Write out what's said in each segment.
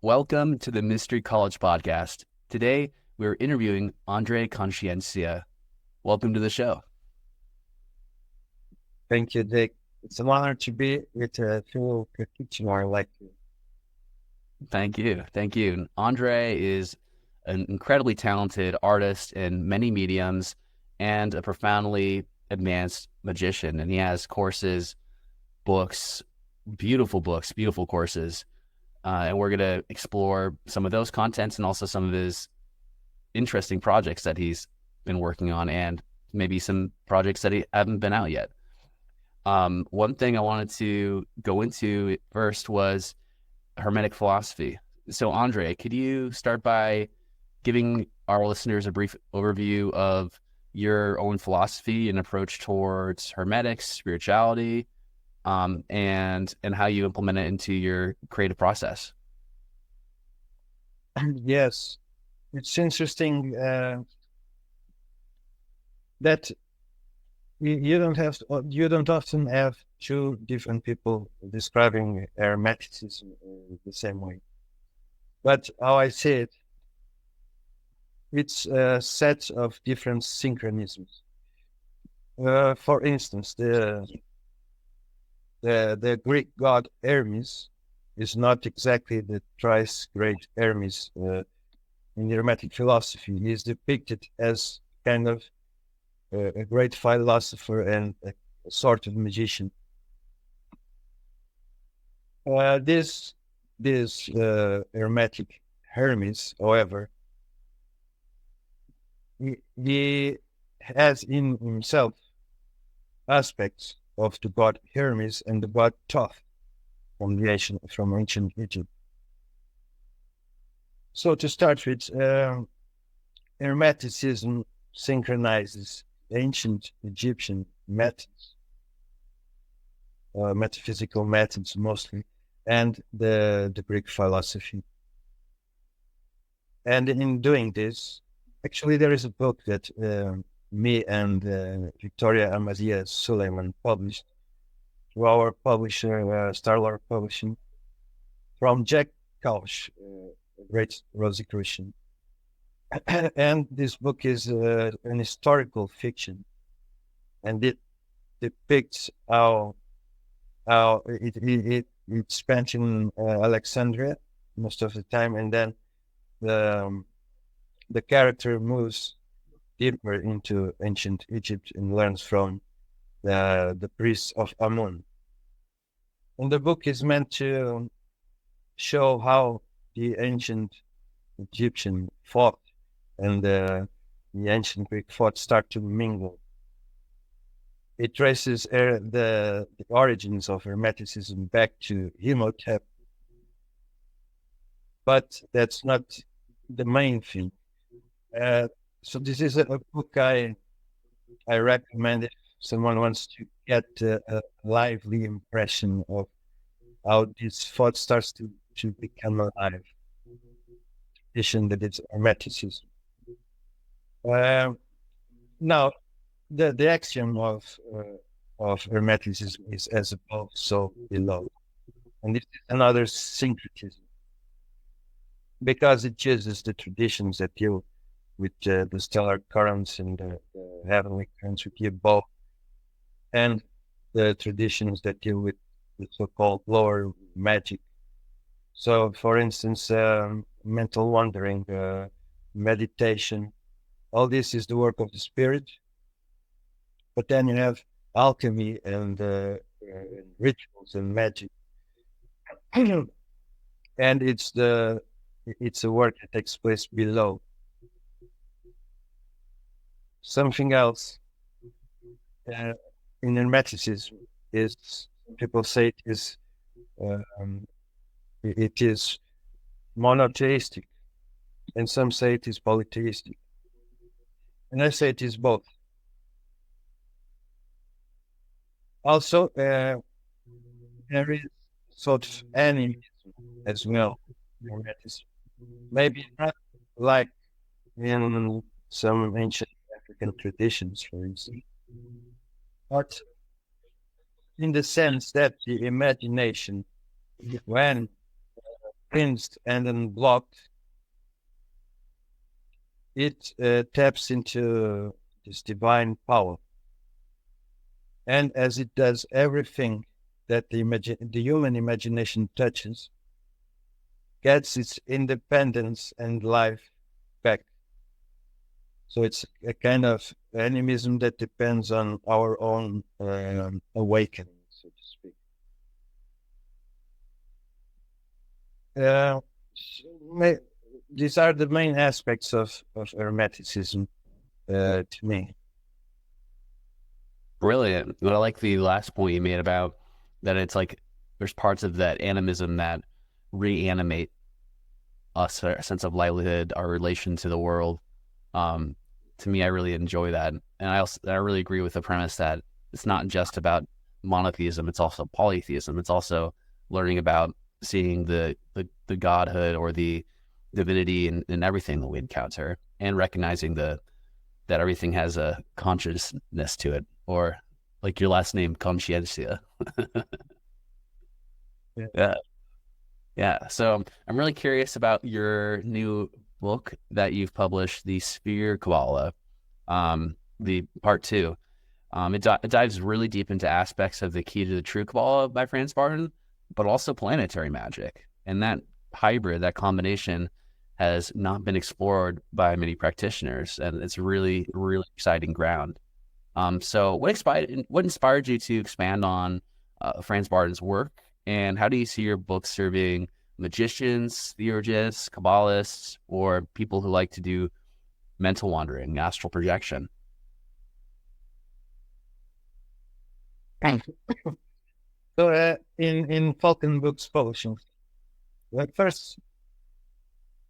Welcome to the Mystery College Podcast. Today, we're interviewing André Consciência. Welcome to the show. Thank you, Dick. It's an honor to be with a fellow practitioner like you. Thank you. Thank you. André is an incredibly talented artist in many mediums and a profoundly advanced magician. And he has courses, books, beautiful courses. And we're going to explore some of those contents and also some of his interesting projects that he's been working on and maybe some projects that haven't been out yet. One thing I wanted to go into first was Hermetic philosophy. So, André, could you start by giving our listeners a brief overview of your own philosophy and approach towards Hermetics, spirituality, and how you implement it into your creative process? Yes, it's interesting that you don't often have two different people describing Hermeticism the same way. But how I see it, it's a set of different synchronisms. For instance, the Greek god Hermes is not exactly the thrice great Hermes in the Hermetic philosophy. He is depicted as kind of a great philosopher and a sort of magician. This Hermetic Hermes, however, he has in himself aspects of the god Hermes and the god Thoth from ancient Egypt. So to start with, Hermeticism synchronizes ancient Egyptian methods, metaphysical methods mostly, and the Greek philosophy. And in doing this, actually there is a book that me and Victoria Amaziah Suleiman published through our publisher, Starlord Publishing, from Jack Kaush, a great Rosicrucian. And this book is an historical fiction, and it depicts how it spent in Alexandria most of the time, and then the character moves deeper into ancient Egypt and learns from the priests of Amun. And the book is meant to show how the ancient Egyptian thought and the ancient Greek thought start to mingle. It traces the origins of Hermeticism back to Imhotep, but that's not the main thing. So this is a book I recommend if someone wants to get a lively impression of how this thought starts to become alive. Tradition that it's Hermeticism. Now, the axiom of Hermeticism is as above, so below, and this is another syncretism because it chooses the traditions that deal with the stellar currents and the heavenly currents with the above, and the traditions that deal with the so-called lower magic. So, for instance, mental wandering, meditation, all this is the work of the spirit. But then you have alchemy and rituals and magic, and it's a work that takes place below. Something else in Hermeticism is, people say it is monotheistic, and some say it is polytheistic, and I say it is both. Also, there is sort of animism as well. Maybe not like in some ancient African traditions, for instance, but in the sense that the imagination, when cleansed and unblocked, it taps into this divine power. And as it does everything that the human imagination touches, gets its independence and life back. So it's a kind of animism that depends on our own awakening, so to speak. These are the main aspects of Hermeticism to me. Brilliant. But I like the last point you made about that it's like there's parts of that animism that reanimate us, our sense of livelihood, our relation to the world. To me, I really enjoy that. And I really agree with the premise that it's not just about monotheism, it's also polytheism. It's also learning about seeing the godhood or the divinity in everything that we encounter, and recognizing that everything has a consciousness to it, or like your last name, Consciência. Yeah. Yeah. So I'm really curious about your new book that you've published, The Sphere Quabalah, the part 2. It dives really deep into aspects of the key to the true Quabalah by Franz Barton, but also planetary magic. And that hybrid, that combination, has not been explored by many practitioners, and it's really, really exciting ground. So what inspired you to expand on Franz Barton's work, and how do you see your book serving magicians, theurgists, Kabbalists, or people who like to do mental wandering, astral projection? So in Falcon Books publishing, at first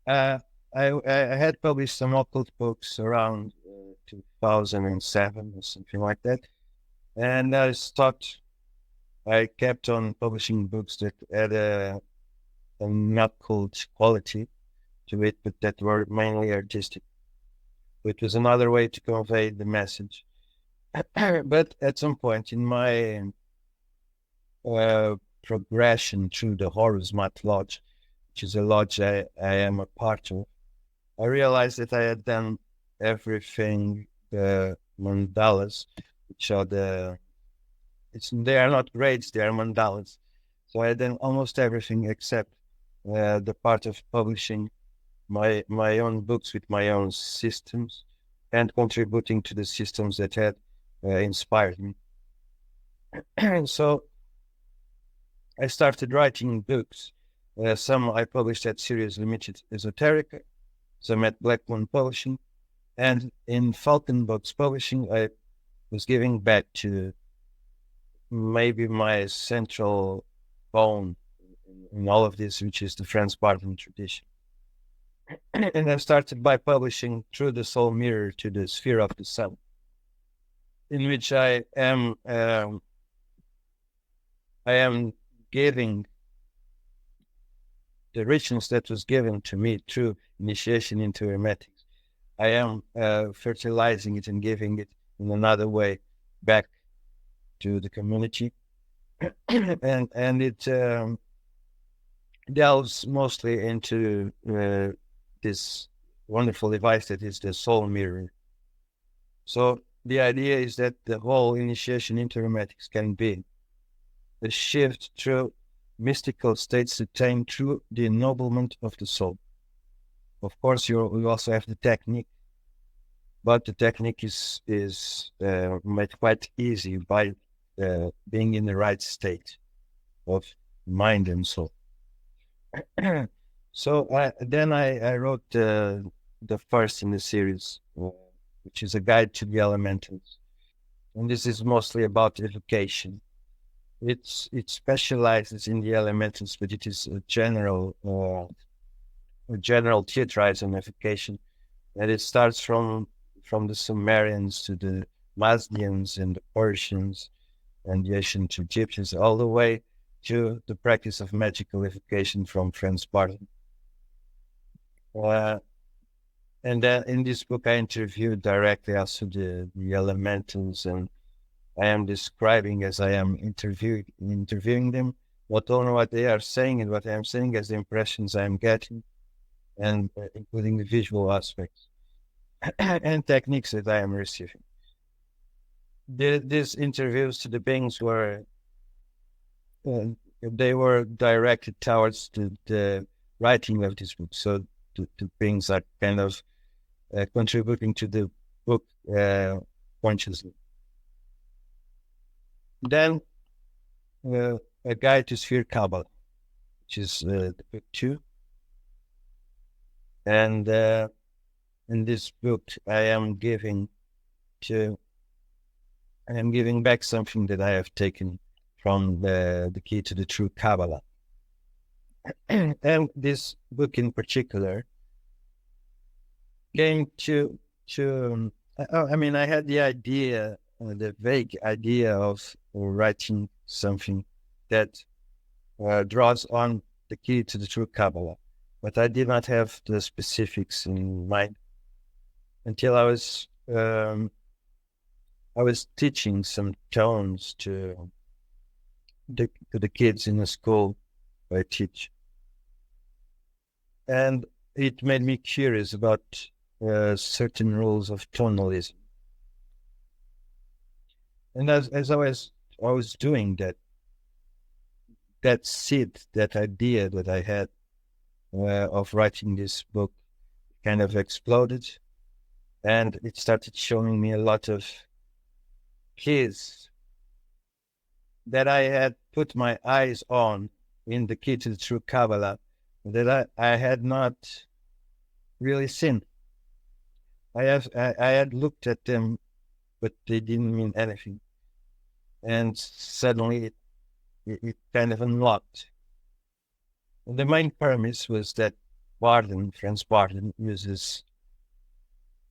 I had published some occult books around 2007 or something like that, and I kept on publishing books that had an occult quality to it, but that were mainly artistic, which was another way to convey the message. But at some point in my progression through the Horus Mat Lodge, which is a lodge I am a part of, I realized that I had done everything the mandalas, which are they are not grades, they are mandalas. So I had done almost everything except the part of publishing my own books with my own systems and contributing to the systems that had inspired me. So I started writing books. Some I published at Series Limited Esoterica, some at Black Moon Publishing, and in Falcon Books Publishing, I was giving back to maybe my central bone in all of this, which is the Franz Barton tradition. And I started by publishing Through the Soul Mirror to the Sphere of the Sun, in which I am giving the richness that was given to me through initiation into Hermetics. I am fertilizing it and giving it in another way back to the community, and it delves mostly into this wonderful device that is the soul mirror. So the idea is that the whole initiation into Hermetics can be a shift through mystical states attained through the ennoblement of the soul. Of course, you also have the technique, but the technique is made quite easy by being in the right state of mind and soul. So then I wrote the first in the series, which is a guide to the elementals, and this is mostly about evocation. It specializes in the elementals, but it is a general theatrized on evocation, and it starts from the Sumerians to the Mazdians and the Persians and the ancient Egyptians, all the way to the practice of magical evocation from Franz Barton. And then in this book, I interviewed directly also the elementals, and I am describing as I am interviewing them not only what they are saying and what I'm saying as the impressions I'm getting, and including the visual aspects and techniques that I am receiving. These interviews to the beings were they were directed towards the writing of this book. So the beings are kind of contributing to the book consciously. Then a guide to sphere Quabalah, which is the book 2. And in this book, I am giving back something that I have taken from the key to the true Quabalah. And this book in particular came to I had the idea, the vague idea of writing something that draws on the key to the true Quabalah, but I did not have the specifics in mind until I was teaching some tones to the kids in the school I teach, and it made me curious about certain rules of tonalism. And as I was doing that seed, that idea that I had of writing this book kind of exploded, and it started showing me a lot of keys that I had put my eyes on in the key to the true Quabalah that I had not really seen. I had looked at them, but they didn't mean anything. And suddenly it kind of unlocked. And the main premise was that Franz Barden, uses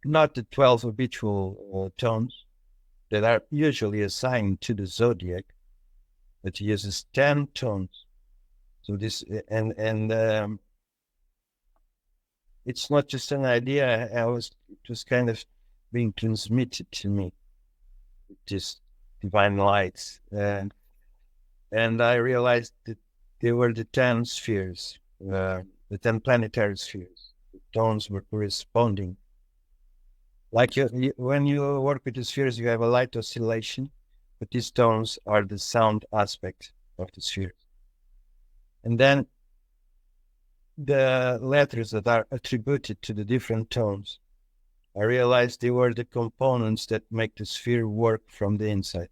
not the 12 habitual tones that are usually assigned to the zodiac, but he uses 10 tones. So this, and it's not just an idea. It was kind of being transmitted to me, just divine lights, and I realized that they were the 10 spheres, the 10 planetary spheres. The tones were corresponding. Like when you work with the spheres, you have a light oscillation, but these tones are the sound aspect of the spheres. And then the letters that are attributed to the different tones, I realized they were the components that make the sphere work from the inside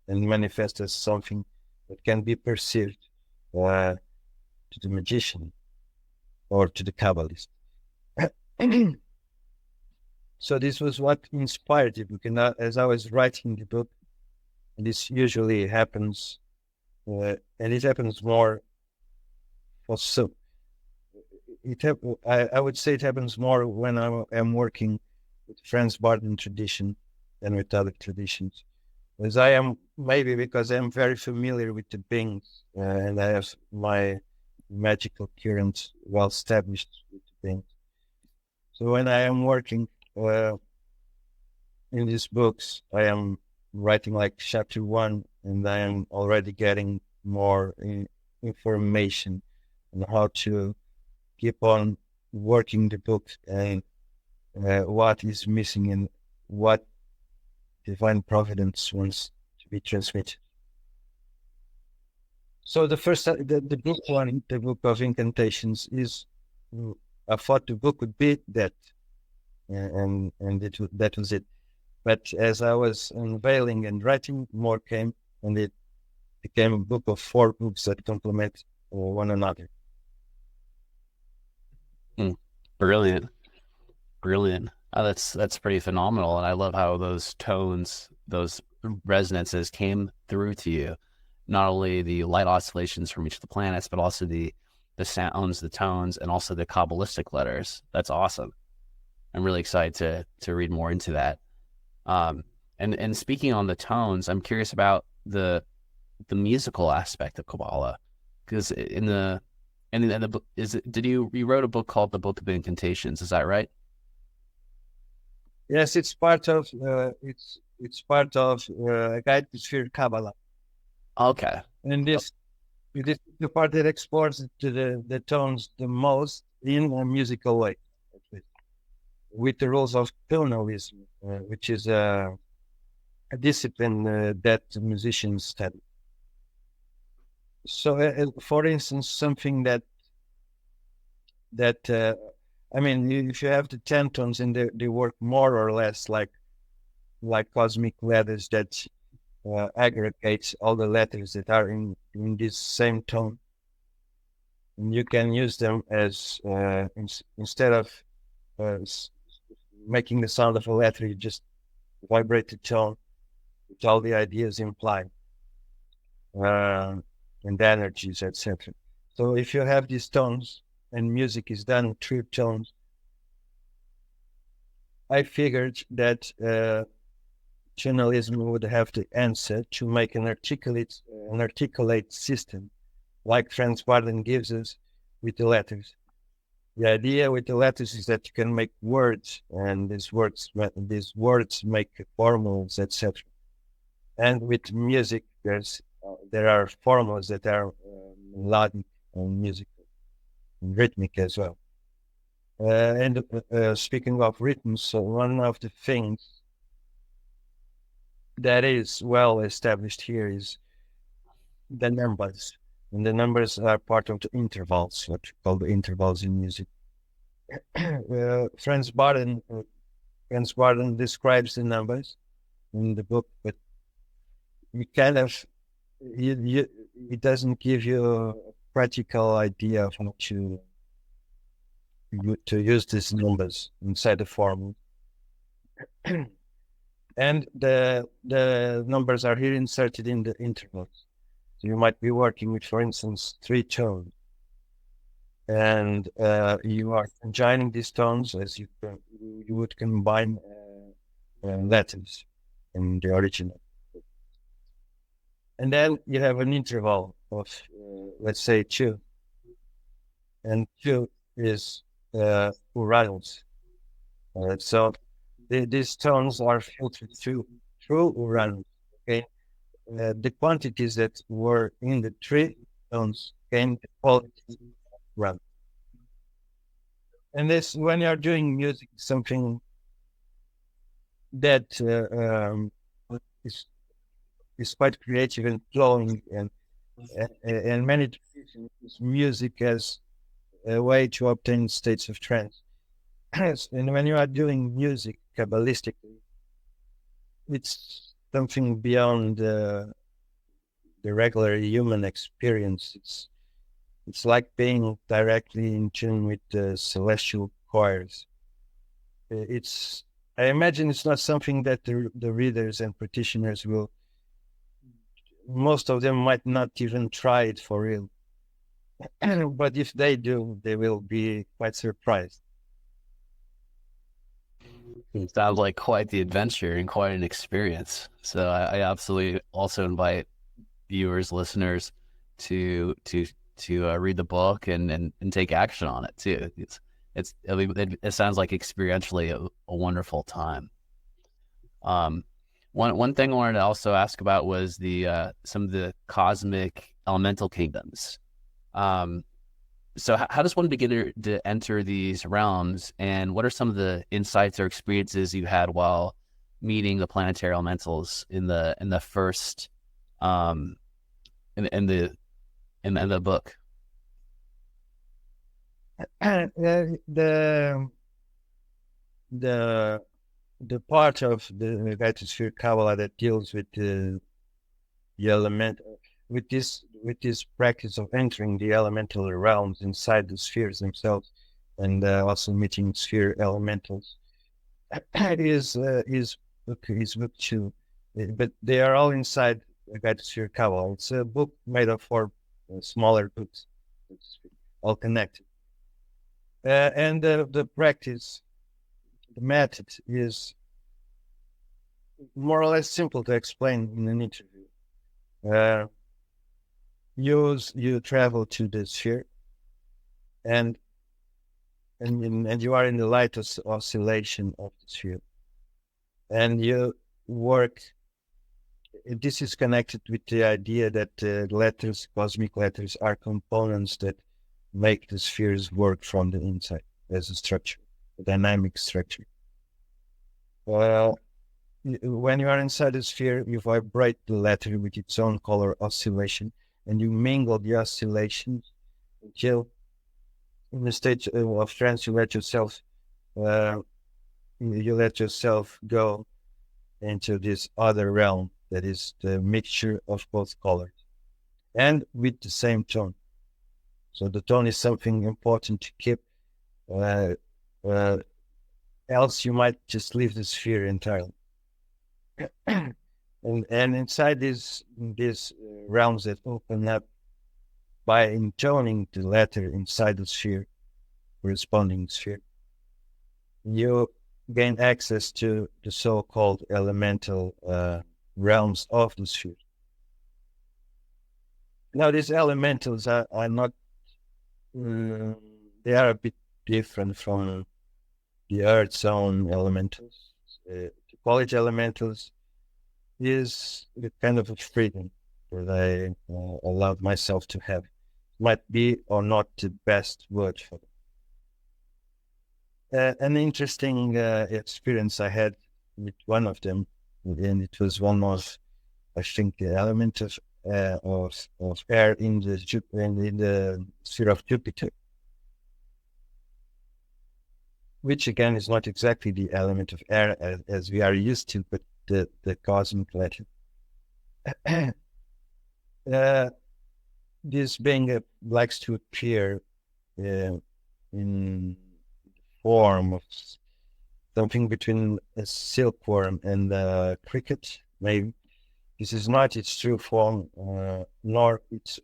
and manifest as something that can be perceived to the magician or to the Kabbalist. So this was what inspired the book. And as I was writing the book, and this usually happens, and it happens more for some. I would say it happens more when I am working with Franz Barden tradition than with other traditions. As I am, maybe because I'm very familiar with the beings, and I have my magical current well established with the beings. So when I am working in these books, I am writing like chapter 1, and I am already getting more information on how to keep on working the book and what is missing and what divine providence wants to be transmitted. So the first, the book 1, the book of Incantations, is, I thought the book would be that, and that was it. But as I was unveiling and writing, more came, and it became a book of 4 books that complement one another. Brilliant. Oh, that's pretty phenomenal, and I love how those tones, those resonances came through to you. Not only the light oscillations from each of the planets, but also the sounds, the tones, and also the Kabbalistic letters. That's awesome. I'm really excited to read more into that. And speaking on the tones, I'm curious about the musical aspect of Quabalah, because in the book, you wrote a book called The Book of Incantations? Is that right? Yes, it's part of a guide to sphere Quabalah. Okay. And this It is the part that explores to the tones the most in a musical way, with the rules of tonalism, which is a discipline that musicians study. So, for instance, something that I mean, if you have the 10 tones and they work more or less like cosmic letters that aggregates all the letters that are in this same tone, and you can use them as instead of making the sound of a letter, you just vibrate the tone with all the ideas implied and the energies, etc. So if you have these tones and music is done through tones, I figured that journalism would have the answer to make an articulate system like Franz Barden gives us with the letters. The idea with the letters is that you can make words, and these words make formulas, etc. And with music, there are formulas that are melodic and musical, and rhythmic as well. And speaking of rhythms, so one of the things that is well established here is the numbers. And the numbers are part of the intervals, what we call the intervals in music. Franz Barden describes the numbers in the book, but it doesn't give you a practical idea of how to use these numbers inside the formula. And the numbers are here inserted in the intervals. So you might be working with, for instance, 3 tones, and you are combining these tones as you would combine letters in the original. And then you have an interval of, let's say, 2. And 2 is Uranus. So these tones are filtered through Uranus. Okay, the quantities that were in the 3 tones came to quality Uranus. And this, when you're doing music, something that is quite creative and flowing, and many traditions use music as a way to obtain states of trance. And when you are doing music Kabbalistically, it's something beyond the regular human experience. It's like being directly in tune with the celestial choirs. I imagine it's not something that the readers and practitioners will, most of them might not even try it for real. But if they do, they will be quite surprised. It sounds like quite the adventure and quite an experience. So I absolutely also invite viewers, listeners to read the book and take action on it too. It sounds like experientially a wonderful time. One thing I wanted to also ask about was the some of the cosmic elemental kingdoms. So how does one begin to enter these realms, and what are some of the insights or experiences you had while meeting the planetary elementals in the first in the book? The part of the guided sphere Quabalah that deals with the element, with this practice of entering the elemental realms inside the spheres themselves, and also meeting sphere elementals, is book 2, but they are all inside the guided sphere Quabalah. It's a book made of 4 smaller books, all connected, and the practice. The method is more or less simple to explain in an interview. You travel to the sphere, and you are in the light oscillation of the sphere, and you work this is connected with the idea that letters, cosmic letters, are components that make the spheres work from the inside as a structure, a dynamic structure. Well, when you are inside the sphere, you vibrate the letter with its own color oscillation, and you mingle the oscillations until, in the state of trance, you let yourself go into this other realm that is the mixture of both colors and with the same tone. So the tone is something important to keep, else you might just leave the sphere entirely. and inside these realms that open up by intoning the letter inside the sphere, corresponding sphere, you gain access to the so-called elemental realms of the sphere. Now, these elementals are not, they are a bit different from the Earth's own elementals. To call it elementals is the kind of a freedom that I allowed myself to have. Might be or not the best word for it. An interesting experience I had with one of them, and it was one of, I think, the element of air in the sphere of Jupiter, which again is not exactly the element of air as we are used to, but the cosmic letter. This being likes to appear in the form of something between a silkworm and a cricket, maybe. This is not its true form, nor its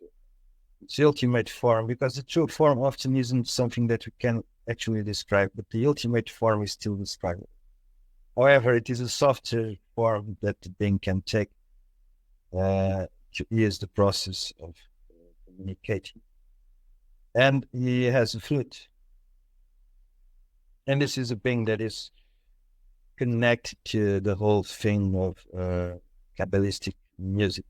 ultimate form, because the true form often isn't something that we can actually describe, but the ultimate form is still describable. However, it is a softer form that the being can take to ease the process of communicating. And he has a flute. And this is a being that is connected to the whole thing of Kabbalistic music.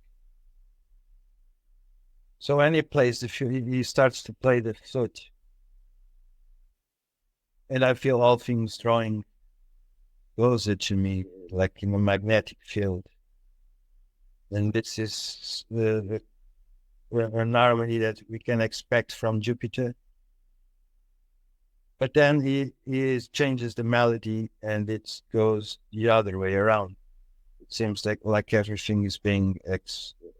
So when he plays the flute, he starts to play the flute. And I feel all things drawing closer to me, like in a magnetic field. And this is an harmony that we can expect from Jupiter. But then he changes the melody and it goes the other way around. It seems like everything is being,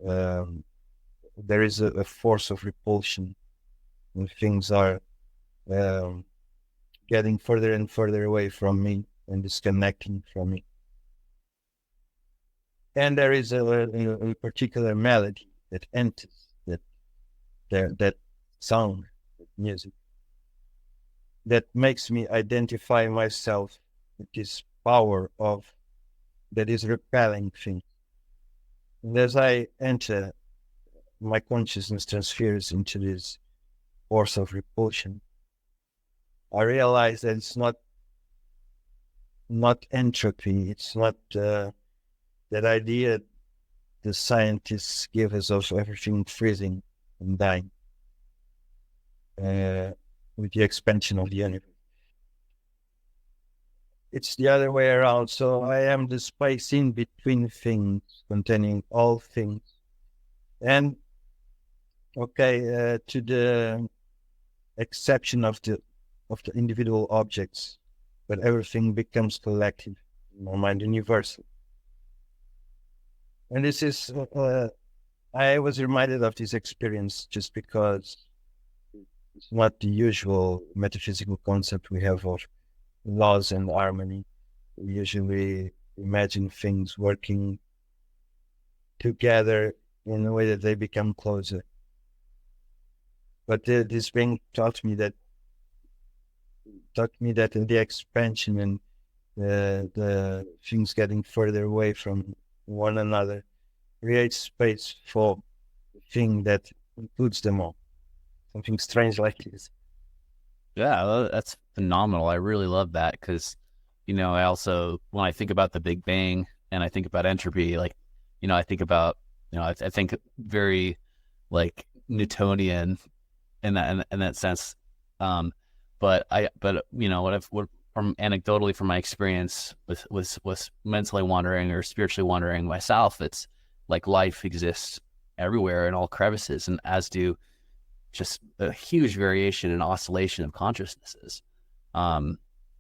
there is a force of repulsion and things are getting further and further away from me and disconnecting from me. And there is a particular melody that enters that sound, that music, that makes me identify myself with this power that is repelling things. And as I enter, my consciousness transfers into this force of repulsion. I realize that it's not entropy. It's not that idea the scientists give us of everything freezing and dying with the expansion of the universe. It's the other way around. So I am the space in between things, containing all things. And to the exception of the individual objects, but everything becomes collective, in my mind, universal. And this is, I was reminded of this experience just because it's not the usual metaphysical concept we have of laws and harmony. We usually imagine things working together in a way that they become closer. But this being taught me that in the expansion and the things getting further away from one another creates space for the thing that includes them all. Something strange like this. Yeah, that's phenomenal. I really love that because, I also, when I think about the Big Bang and I think about entropy, like I think about, I think very like Newtonian in that sense. But what from anecdotally from my experience with mentally wandering or spiritually wandering myself, it's like life exists everywhere in all crevices, and as do just a huge variation and oscillation of consciousnesses,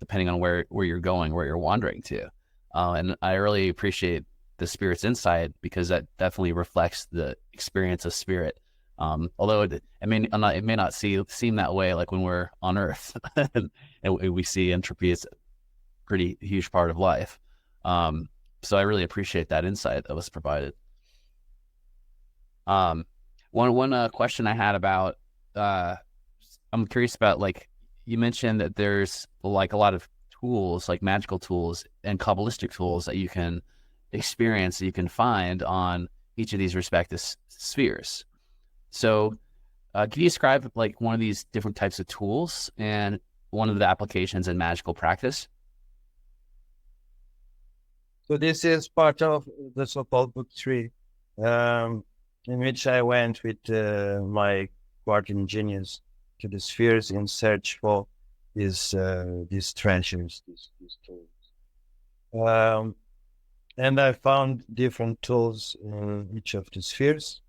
depending on where you're going, where you're wandering to. And I really appreciate the spirit's insight, because that definitely reflects the experience of spirit. Although it may not seem that way, like when we're on Earth and we see entropy as a pretty huge part of life. So I really appreciate that insight that was provided. One question I had about, I'm curious about, like, you mentioned that there's like a lot of tools, like magical tools and Kabbalistic tools that you can experience, that you can find on each of these respective spheres. So can you describe like one of these different types of tools and one of the applications in magical practice? So this is part of the so-called book 3, in which I went with my guardian genius to the spheres in search for these treasures, these tools. And I found different tools in each of the spheres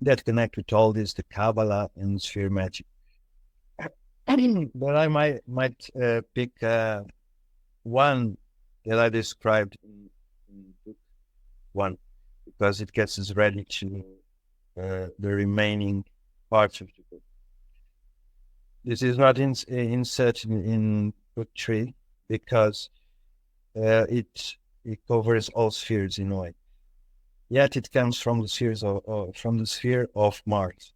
that connect with all this, the Quabalah and sphere magic. But I might pick one that I described in book 1, because it gets us ready to the remaining parts of the book. This is not inserted in book 3 because it covers all spheres in a way. Yet it comes from the sphere of Mars.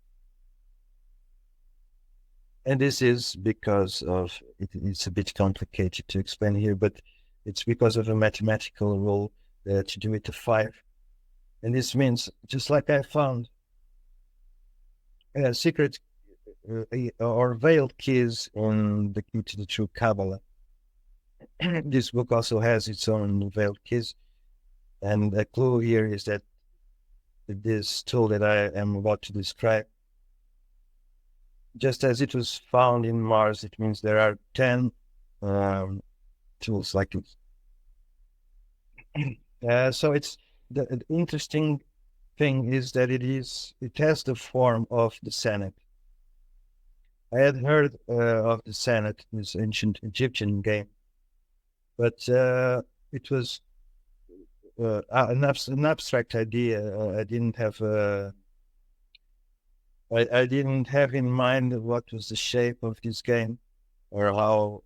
And this is because of it's a bit complicated to explain here, but it's because of a mathematical rule to do with a 5. And this means, just like I found secret or veiled keys on the key to the true Quabalah, this book also has its own veiled keys. And the clue here is that this tool that I am about to describe, just as it was found in Mars, it means there are 10 tools like this. So it's the interesting thing is that it has the form of the Senate. I had heard of the Senate, this ancient Egyptian game, but it was an abstract idea. I didn't have I didn't have in mind what was the shape of this game, or how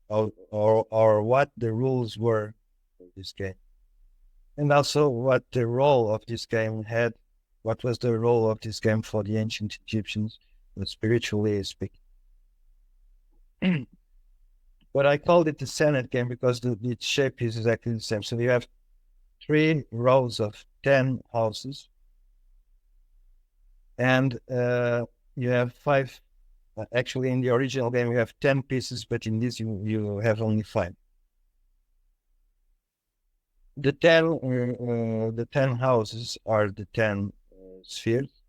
or what the rules were of this game, and also what the role of this game had. What was the role of this game for the ancient Egyptians, spiritually speaking? But I called it the Senate game because its shape is exactly the same. So you have 3 rows of 10 houses, and you have 5. Actually, in the original game, you have 10 pieces, but in this, you have only 5. The 10 houses are the 10 spheres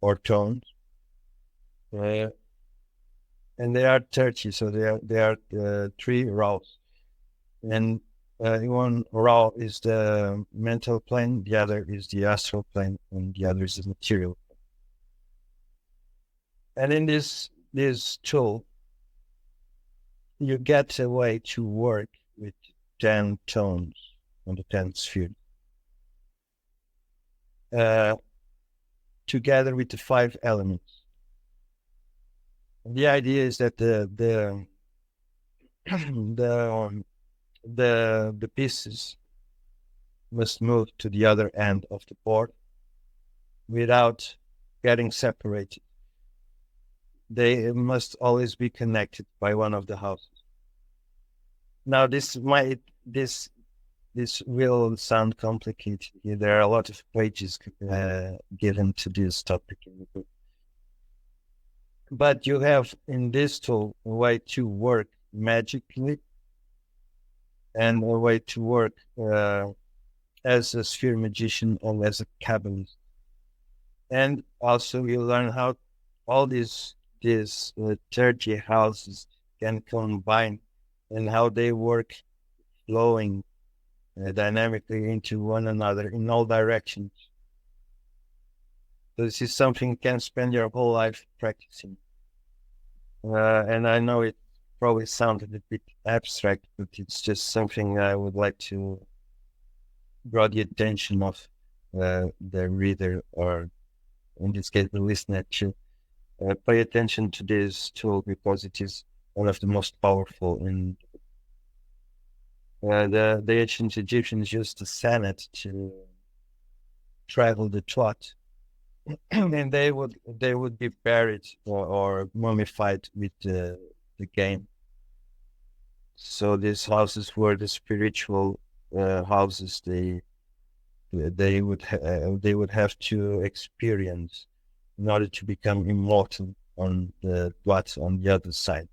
or tones, and they are 30. So they are 3 rows, and one row is the mental plane, the other is the astral plane, and the other is the material plane. And in this tool, you get a way to work with 10 tones on the 10 sphere, together with the 5 elements. And the idea is that the pieces must move to the other end of the board without getting separated. They must always be connected by one of the houses. Now, this will sound complicated. There are a lot of pages given to this topic in the book. But you have in this tool a way to work magically and a way to work as a sphere magician or as a Kabbalist. And also you learn how all these 30 houses can combine and how they work flowing dynamically into one another in all directions. So this is something you can spend your whole life practicing. And I know it probably sounded a bit abstract, but it's just something I would like to draw the attention of the reader, or in this case, the listener, to pay attention to this tool, because it is one of the most powerful. And the ancient Egyptians used the Senate to travel the thought, and they would be buried or mummified with the game. So these houses were the spiritual houses they would have to experience in order to become immortal on the other side.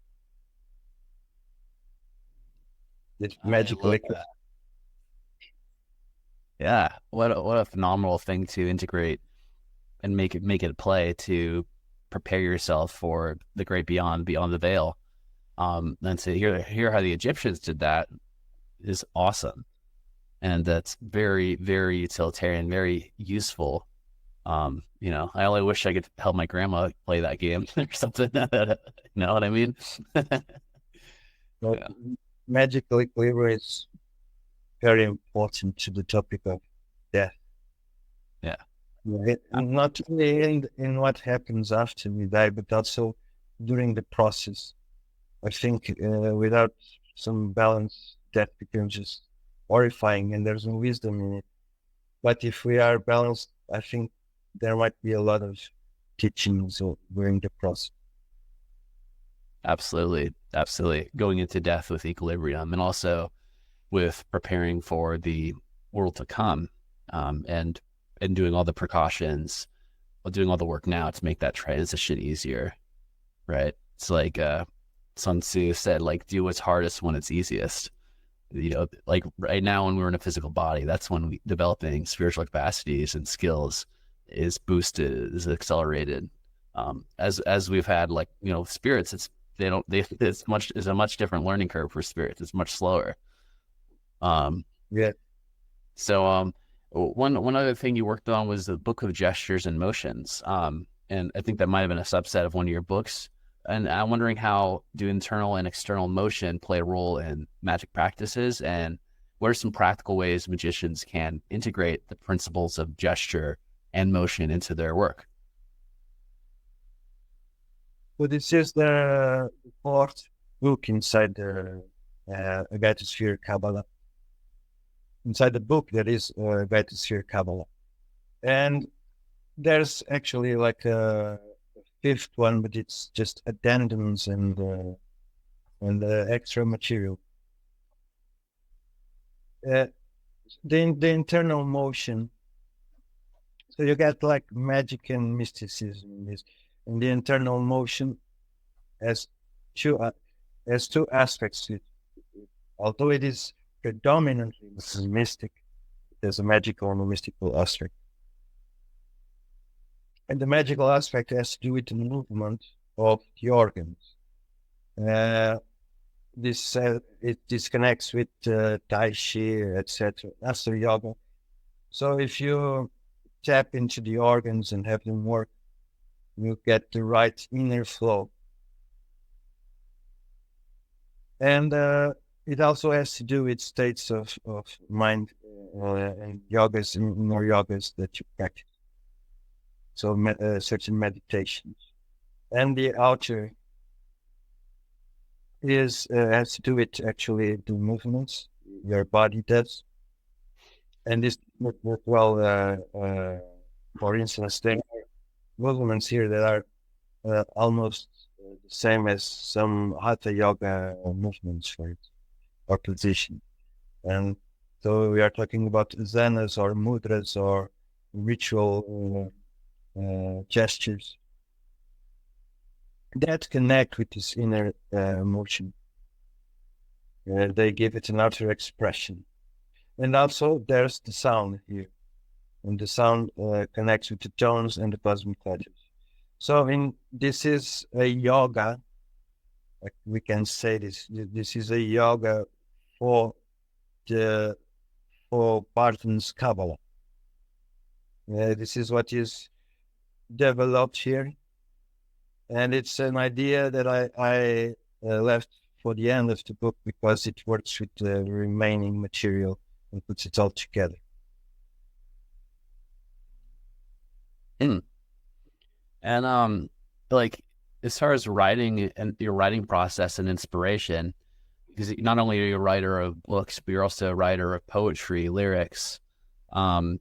It's magical. Yeah, what a phenomenal thing to integrate and make it play to prepare yourself for the great beyond the veil. And to hear how the Egyptians did that is awesome, and that's very, very utilitarian, very useful. I only wish I could help my grandma play that game or something. You know what I mean? Yeah. Magical equilibrium is very important to the topic of death. Yeah. Not only in what happens after we die, but also during the process. I think without some balance, death becomes just horrifying, and there's no wisdom in it. But if we are balanced, I think there might be a lot of teachings during the process. Absolutely. Going into death with equilibrium, and also with preparing for the world to come, and doing all the precautions, doing all the work now to make that transition easier, right? It's like Sun Tzu said, like, do what's hardest when it's easiest. Like right now when we're in a physical body, that's when developing spiritual capacities and skills is boosted, is accelerated. As we've had, like, spirits, it's a much different learning curve for spirits. It's much slower. Yeah. So one other thing you worked on was the book of gestures and motions. And I think that might have been a subset of one of your books. And I'm wondering, how do internal and external motion play a role in magic practices, and what are some practical ways magicians can integrate the principles of gesture and motion into their work? So this is the fourth book inside the Guide to Sphere Quabalah. Inside the book, there is a Guide to Sphere Quabalah. And there's actually like a fifth one, but it's just addendums and extra material. The internal motion. So you get like magic and mysticism in this. And the internal motion has two aspects to it. Although it is predominantly mystic, there's a magical and a mystical aspect. And the magical aspect has to do with the movement of the organs. This connects with Tai Chi, etc., Astro Yoga. So if you tap into the organs and have them work, you get the right inner flow. And it also has to do with states of mind and yogas, more yogas that you practice. So certain meditations. And the outer has to do with actually the movements your body does. And this for instance, there are movements here that are almost the same as some hatha yoga movements for it, or position. And so we are talking about zanas or mudras or ritual gestures that connect with this inner emotion. They give it an outer expression. And also there's the sound here, and the sound connects with the tones and the cosmic touches. So this is a yoga, like we can say this is a yoga for Barton's Quabalah. This is what is developed here, and it's an idea that I left for the end of the book because it works with the remaining material and puts it all together. And like as far as writing and your writing process and inspiration, because not only are you a writer of books, but you're also a writer of poetry, lyrics, and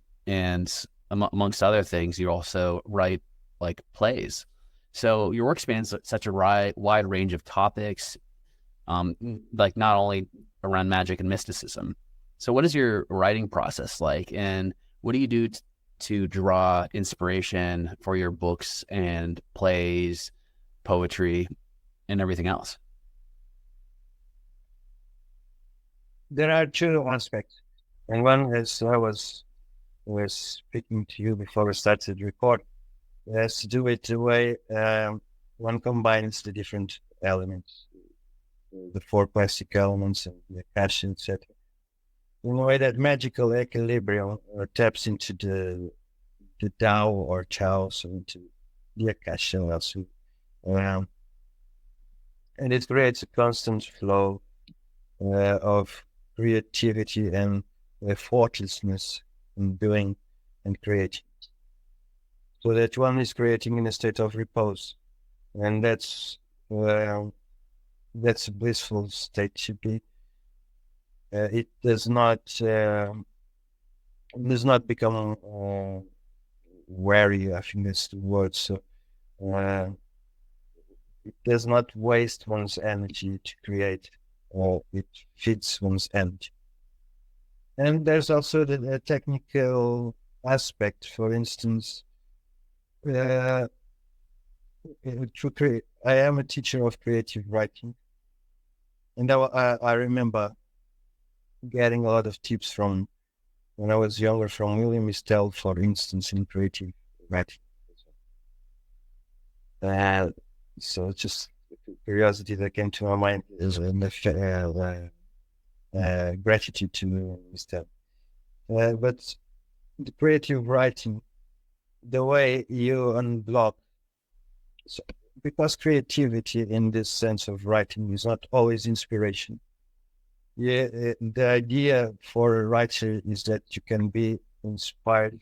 amongst other things, you also write like plays. So your work spans such a wide range of topics, like not only around magic and mysticism. So what is your writing process like, and what do you do to draw inspiration for your books and plays, poetry, and everything else? There are two aspects, and one, as I was speaking to you before we started to record, has to do with the way one combines the different elements, the four plastic elements and the cash, etc. In a way that magical equilibrium taps into the Tao or Chao, so into the Akasha also. And it creates a constant flow of creativity and effortlessness in doing and creating. So that one is creating in a state of repose. And that's a blissful state to be. It does not become wary, I think that's the word. So it does not waste one's energy to create, or it feeds one's energy. And there's also the technical aspect. For instance, I am a teacher of creative writing, and I remember getting a lot of tips from when I was younger from William Estelle, for instance, in creative writing. So just curiosity that came to my mind is gratitude to William Estelle. But the creative writing, the way you unblock, so, because creativity in this sense of writing is not always inspiration. Yeah, the idea for a writer is that you can be inspired.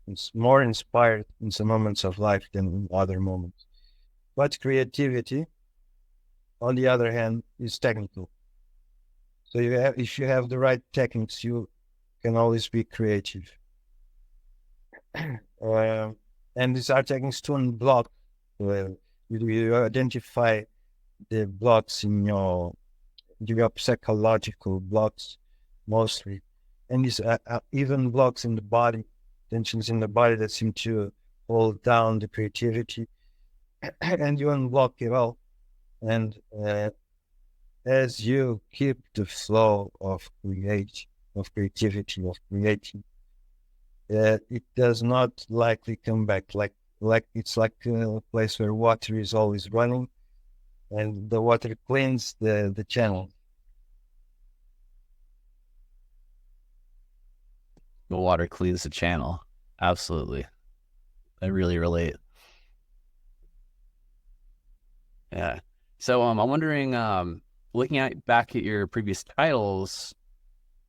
It's more inspired in some moments of life than in other moments. But creativity, on the other hand, is technical. So if you have the right techniques, you can always be creative. And these are techniques to unblock. You identify the blocks in your psychological blocks mostly, and these even blocks in the body, tensions in the body that seem to hold down the creativity, and you unblock it all. And as you keep the flow of creativity, of creating, it does not likely come back. Like it's like a place where water is always running, and the water cleans the channel. The water cleans the channel. Absolutely. I really relate. Yeah. So I'm wondering, looking back at your previous titles,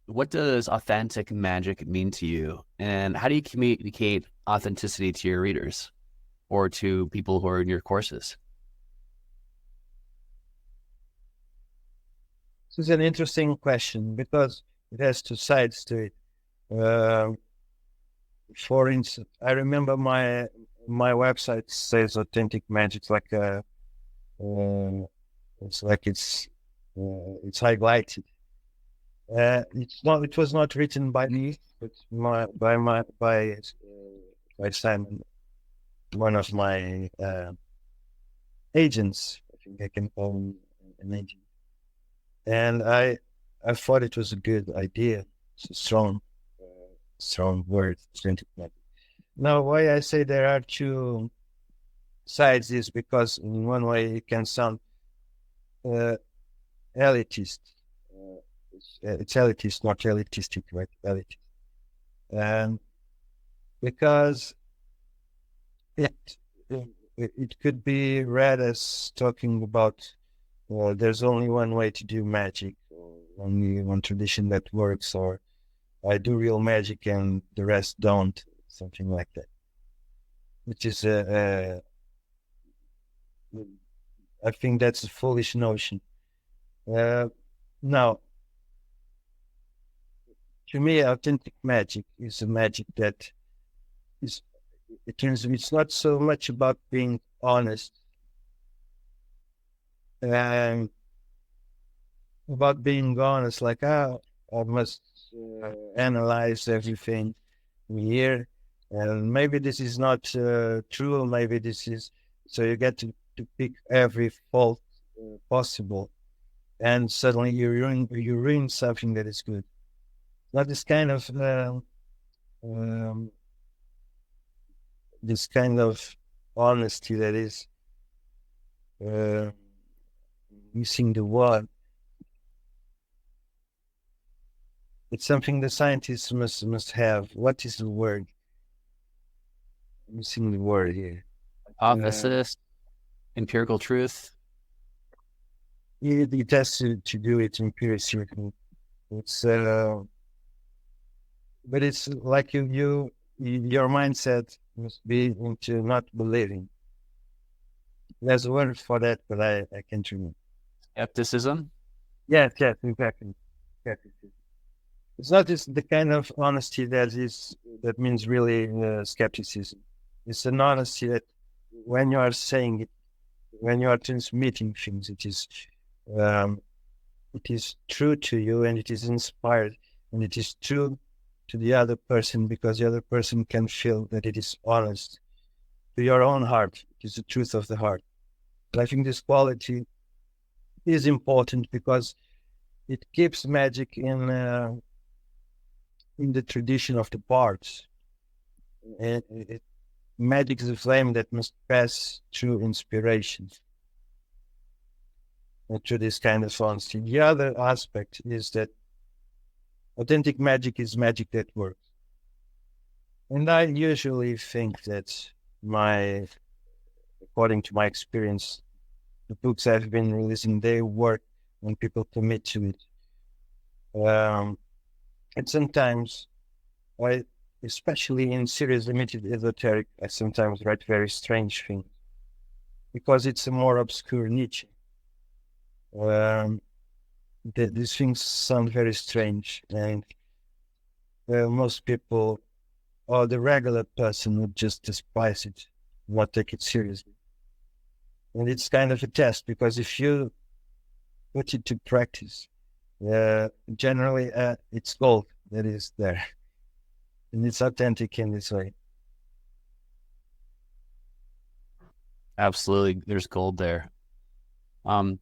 what does authentic magic mean to you? And how do you communicate authenticity to your readers or to people who are in your courses? This is an interesting question because it has two sides to it. For instance, I remember my website says authentic magic. It's like it's highlighted. It was not written by me, but by Simon, one of my agents. I think I can call him an agent. And I thought it was a good idea strong, strong word, authentic magic. Now, why I say there are two sides is because in one way it can sound elitist. It's elitist, not elitistic, right? Elitist. And because it it could be read as talking about there's only one way to do magic, or only one tradition that works, or I do real magic and the rest don't, something like that. Which is I think that's a foolish notion. Now, to me, authentic magic is a magic that is. It's not so much about being honest and about being honest. Like, I must analyze everything here, and maybe this is not true. Maybe this is. So you get to pick every fault possible, and suddenly you ruin something that is good. Not this kind of this kind of honesty that is missing the word. It's something the scientists must have. What is the word? Missing the word here. Hypothesis, empirical truth. It has to do it empirically. It's but it's like your mindset must be into not believing. There's a word for that, but I can't remember. Skepticism. Yes, exactly. Skepticism. It's not just the kind of honesty that means really skepticism. It's an honesty that when you are saying it, when you are transmitting things, it is true to you, and it is inspired, and it is true to the other person, because the other person can feel that it is honest to your own heart. It is the truth of the heart. But I think this quality is important because it keeps magic in the tradition of the parts. Magic is a flame that must pass through inspiration and through this kind of honesty. The other aspect is that authentic magic is magic that works. And I usually think that according to my experience, the books I've been releasing, they work when people commit to it. And sometimes, especially in serious limited esoteric, I sometimes write very strange things because it's a more obscure niche. These things sound very strange, and most people, or the regular person, would just despise it, not take it seriously. And it's kind of a test, because if you put it to practice, generally it's gold that is there, and it's authentic in this way. Absolutely, there's gold there. And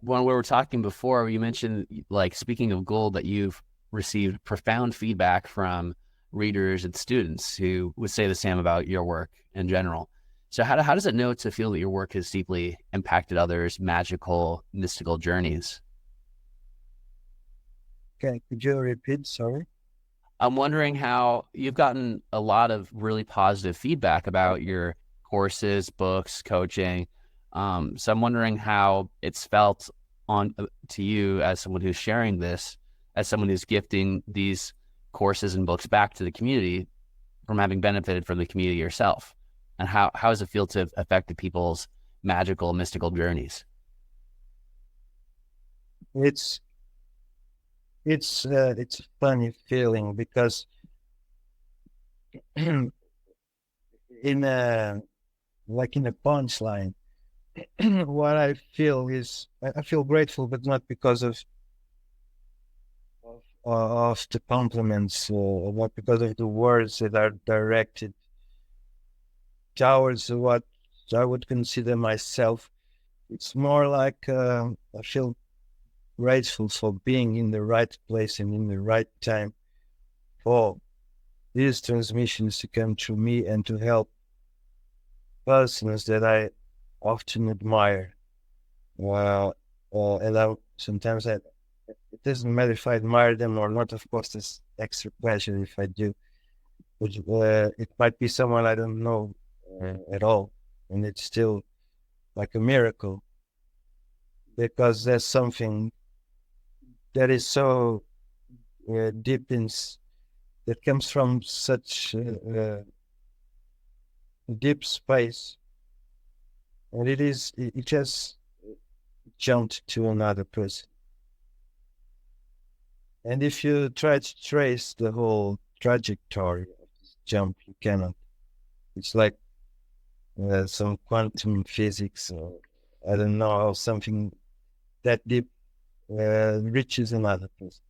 when we were talking before, you mentioned, like, speaking of gold, that you've received profound feedback from readers and students who would say the same about your work in general. So how does it know to feel that your work has deeply impacted others' magical, mystical journeys? Okay, could you repeat? Sorry. I'm wondering how you've gotten a lot of really positive feedback about your courses, books, coaching. So I'm wondering how it's felt to you as someone who's sharing this, as someone who's gifting these courses and books back to the community from having benefited from the community yourself. And how does it feel to have affected people's magical, mystical journeys? It's a funny feeling, because in a punchline, what I feel is I feel grateful, but not because of the compliments, or not because of the words that are directed towards what I would consider myself. It's more like I feel grateful for being in the right place and in the right time for these transmissions to come through me and to help persons that I often admire. Well, and sometimes it doesn't matter if I admire them or not. Of course, there's extra pleasure if I do. But it might be someone I don't know at all, and it's still like a miracle, because there's something that is so deep that comes from such deep space, and it just jumped to another person. And if you try to trace the whole trajectory of this jump, you cannot. It's like some quantum physics, or I don't know how something that deep reaches another person.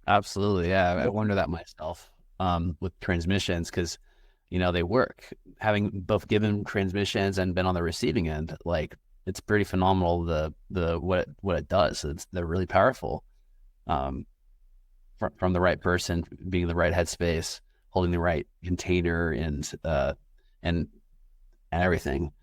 Absolutely. Yeah. I wonder that myself with transmissions, because, they work. Having both given transmissions and been on the receiving end, like, it's pretty phenomenal what it does. They're really powerful. From the right person, being in the right headspace, holding the right container, and everything.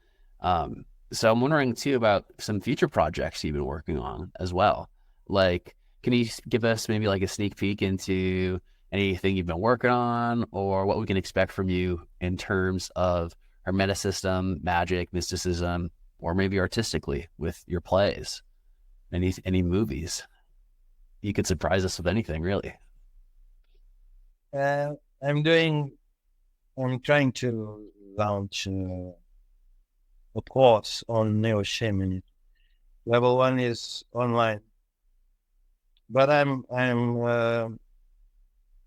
So I'm wondering too about some future projects you've been working on as well. Like, can you give us maybe like a sneak peek into anything you've been working on, or what we can expect from you in terms of hermeticism, magic, mysticism, or maybe artistically with your plays, any movies? You could surprise us with anything, really. I'm trying to launch a course on neo-shamanism. Level 1 is online, but I'm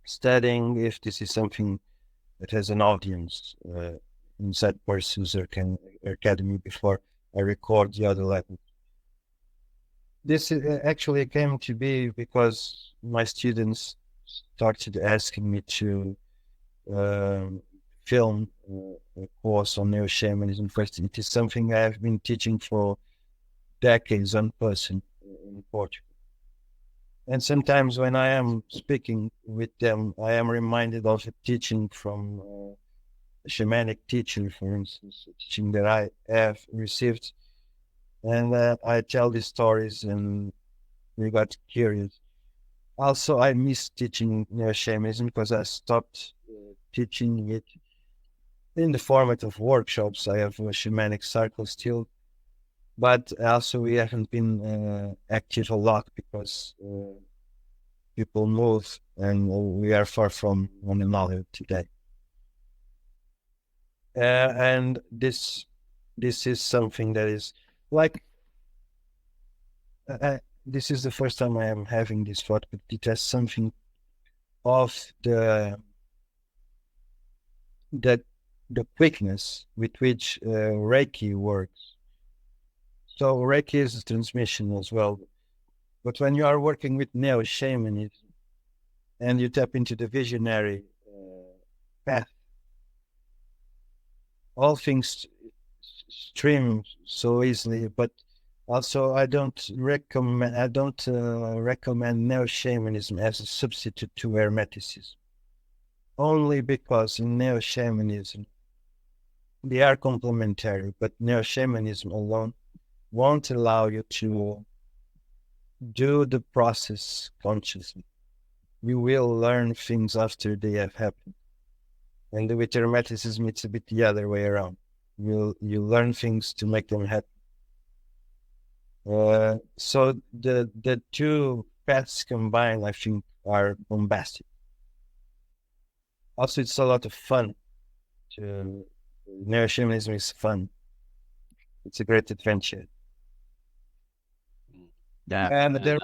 studying if this is something that has an audience inside Pursues Academy before I record the other levels. This actually came to be because my students started asking me to film a course on neo-shamanism first. It is something I have been teaching for decades in person in Portugal. And sometimes when I am speaking with them, I am reminded of a teaching from a shamanic teacher, for instance, a teaching that I have received. And I tell these stories and we got curious. Also, I miss teaching neo-shamanism because I stopped teaching it in the format of workshops. I have a shamanic circle still, but also we haven't been active a lot because people move and we are far from one another today. And this is something that is like, this is the first time I am having this thought, but it has something of the quickness with which Reiki works. So Reiki is a transmission as well. But when you are working with neo-shamanism and you tap into the visionary path, all things stream so easily. But also, I don't recommend neo-shamanism as a substitute to hermeticism, only because in neo-shamanism they are complementary, but neo-shamanism alone won't allow you to do the process consciously. You will learn things after they have happened. And with hermeticism, it's a bit the other way around. You learn things to make them happen. So the two paths combined, I think, are bombastic. Also, it's a lot of fun. Neo-shamanism is fun. It's a great adventure. Yeah, and there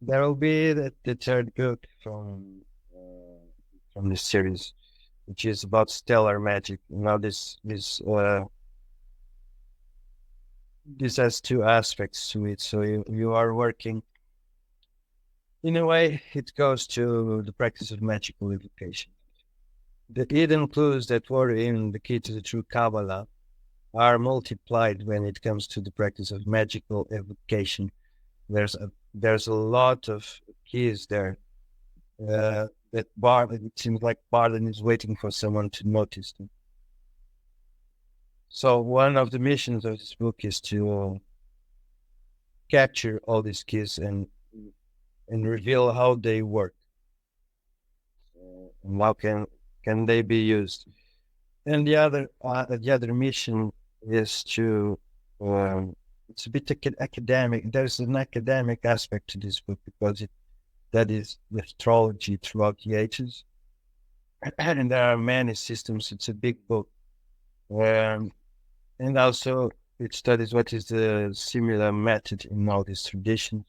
will be the third book from the series, which is about stellar magic. Now this has two aspects to it. So you are working, in a way, it goes to the practice of magical evocation. the hidden clues that were in the key to the true Quabalah are multiplied when it comes to the practice of magical evocation. There's a lot of keys there that it seems like Barden is waiting for someone to notice them. So one of the missions of this book is to capture all these keys and reveal how they work and how can they be used. And the other mission is to it's a bit academic. There's an academic aspect to this book because that is the astrology throughout the ages, and there are many systems. It's a big book, and also it studies what is the similar method in all these traditions,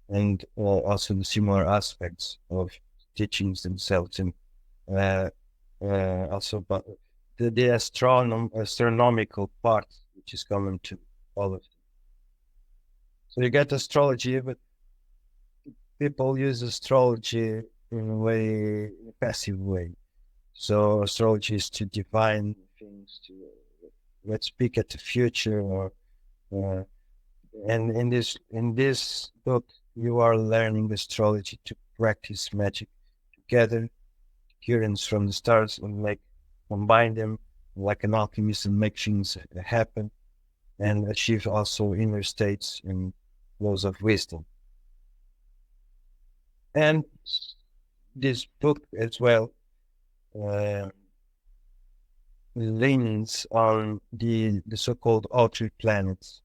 and also the similar aspects of teachings themselves, and also but the astronomical part, which is common to all of them. So you get astrology, but people use astrology in a passive way. So astrology is to divine things, to let's peek at the future, and in this book you are learning astrology to practice magic, to gather currents from the stars and combine them like an alchemist and make things happen, and achieve also inner states and laws of wisdom. And this book as well leans on the so-called outer planets.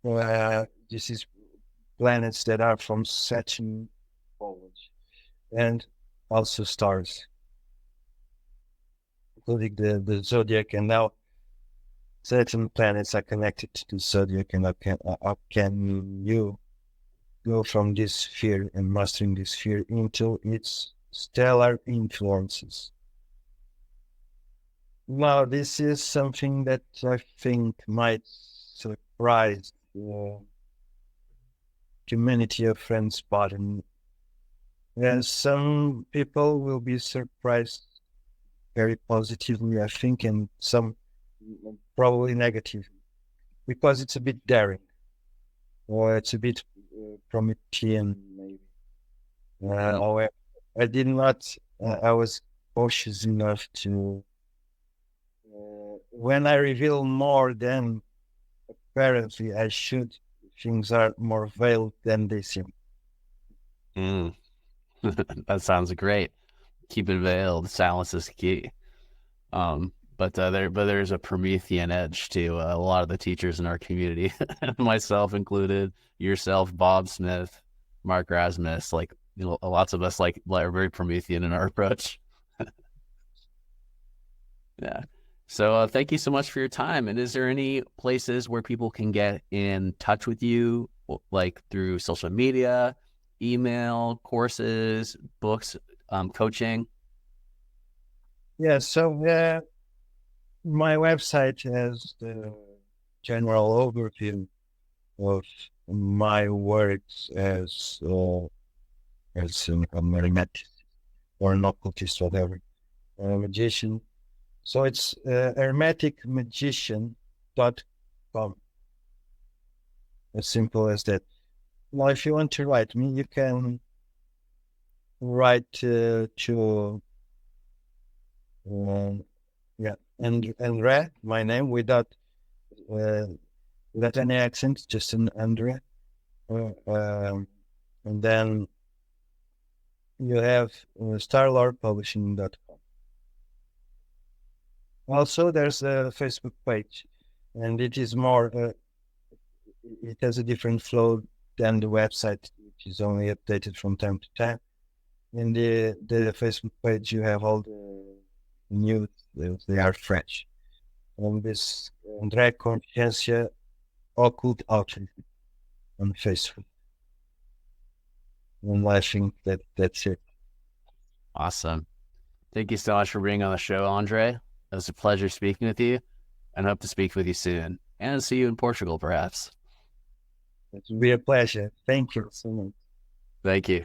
This is planets that are from Saturn forwards, and also stars, including the zodiac. And now certain planets are connected to the zodiac, and how can you go from this sphere and mastering this sphere into its stellar influences? Now, this is something that I think might surprise the community of friends, but some people will be surprised very positively, I think, and some probably negatively, because it's a bit daring, or it's a bit Promethean, maybe. Or I did not. I was cautious enough to. When I reveal more than apparently I should, things are more veiled than they seem. That sounds great. Keep it veiled. Silence is key. But there's a Promethean edge to a lot of the teachers in our community, myself included, yourself, Bob Smith, Mark Rasmus. Like, you know, lots of us are very Promethean in our approach. Yeah. So thank you so much for your time. And is there any places where people can get in touch with you, like through social media, email, courses, books, coaching? Yeah. So my website has the general overview of my works as a marionette or an occultist, whatever, a magician. So it's hermeticmagician.com. As simple as that. Now, if you want to write me, you can write to André, my name, without any accent, just an André. And then you have starlordpublishing.com. Also, there's a Facebook page, and it is more, it has a different flow than the website, which is only updated from time to time. In the Facebook page, you have all the news, they are fresh. And this André Consciência Occult Outreach on Facebook. And I think that's it. Awesome. Thank you so much for being on the show, André. It was a pleasure speaking with you, and hope to speak with you soon and see you in Portugal, perhaps. It will be a pleasure. Thank you so much. Thank you.